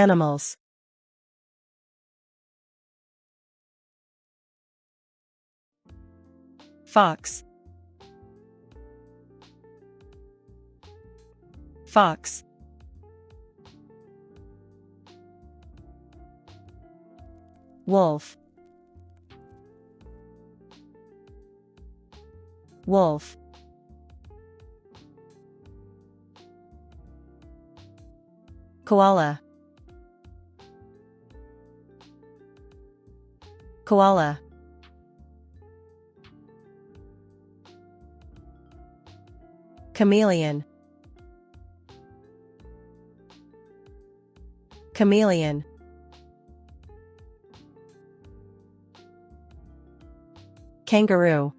Animals. Fox. Fox. Wolf. Wolf. Koala. Koala. Chameleon. Chameleon. Kangaroo.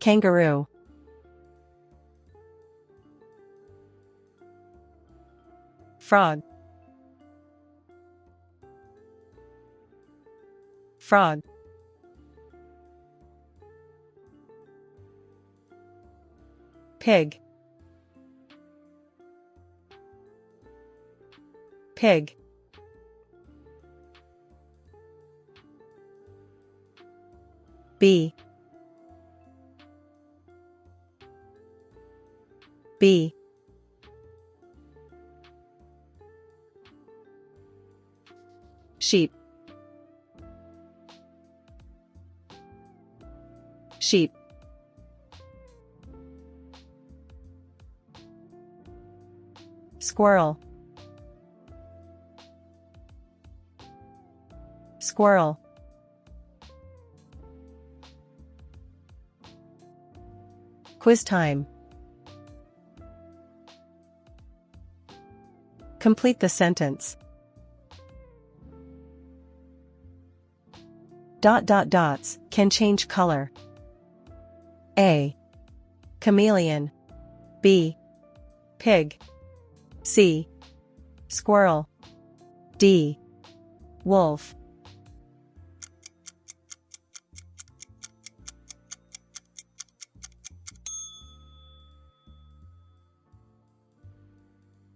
Kangaroo. Frog. Frog. Pig. Pig. Bee. Bee. Sheep. Sheep. Squirrel. Squirrel. Quiz time. Complete the sentence. Dots can change color. A. Chameleon. B. Pig. C. Squirrel. D. Wolf.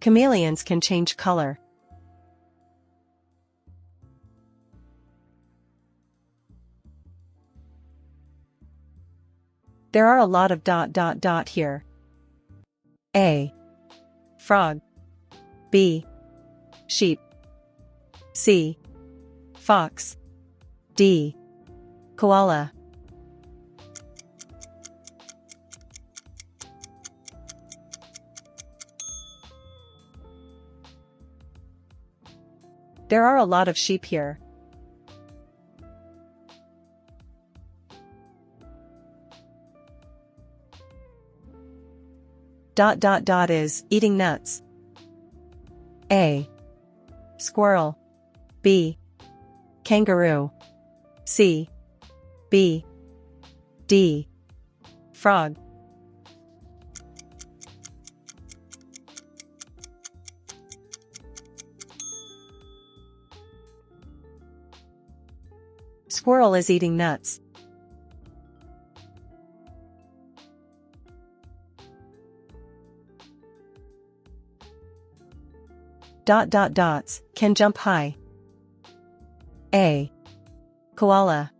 Chameleons can change color. There are a lot of here. A. Frog. B. Sheep. C. Fox. D. Koala. There are a lot of sheep here. Is eating nuts. A. Squirrel. B. Kangaroo. C. B. D. Frog. Squirrel is eating nuts. Dots can jump high. A. Koala.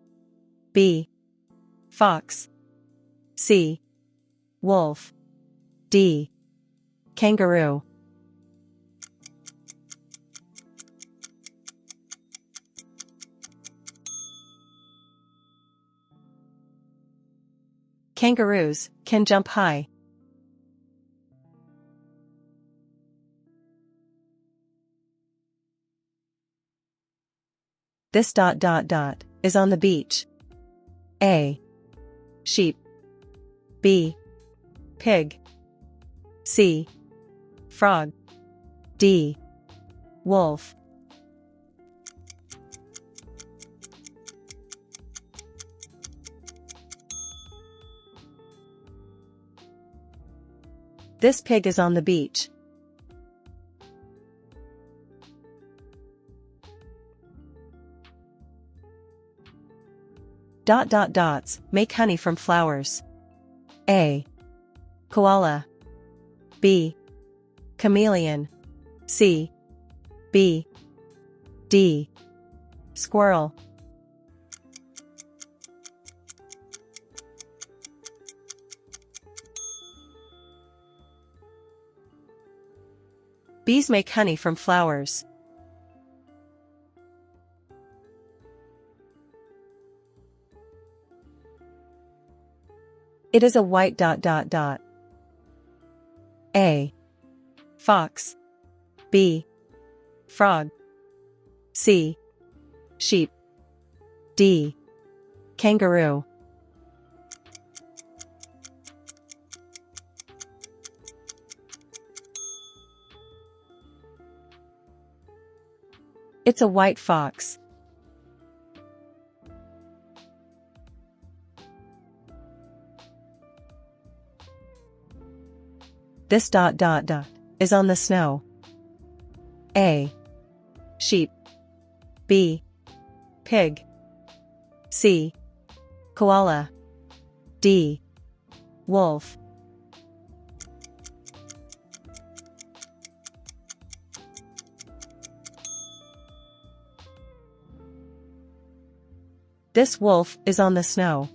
B. Fox. C. Wolf. D. Kangaroo. Kangaroos can jump high. This is on the beach. A. Sheep. B. Pig. C. Frog. D. Wolf. This pig is on the beach. Dots make honey from flowers. A. Koala. B. chameleon. C. B. D. Squirrel. Bees make honey from flowers. It is a white ... A. Fox. B. Frog. C. Sheep. D. Kangaroo. It's a white fox. This ... is on the snow. A. Sheep. B. Pig. C. Koala. D. Wolf. This wolf is on the snow.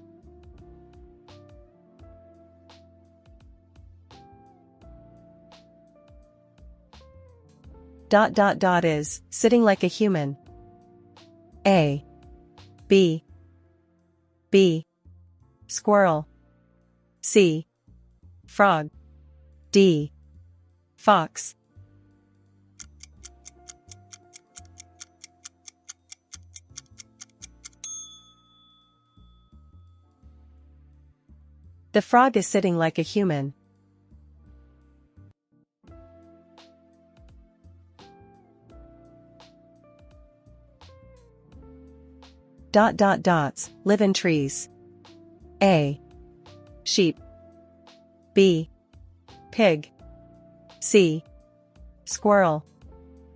Is sitting like a human. A. B. B. Squirrel. C. Frog. D. Fox. The frog is sitting like a human. Dots live in trees. A. Sheep. B. Pig. C. Squirrel.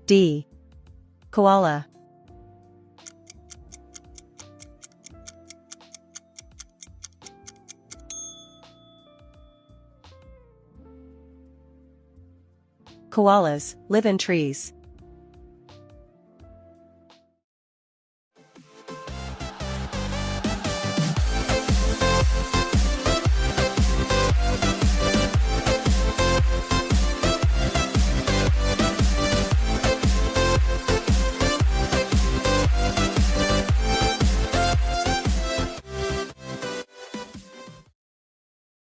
D. Koala. Koalas live in trees.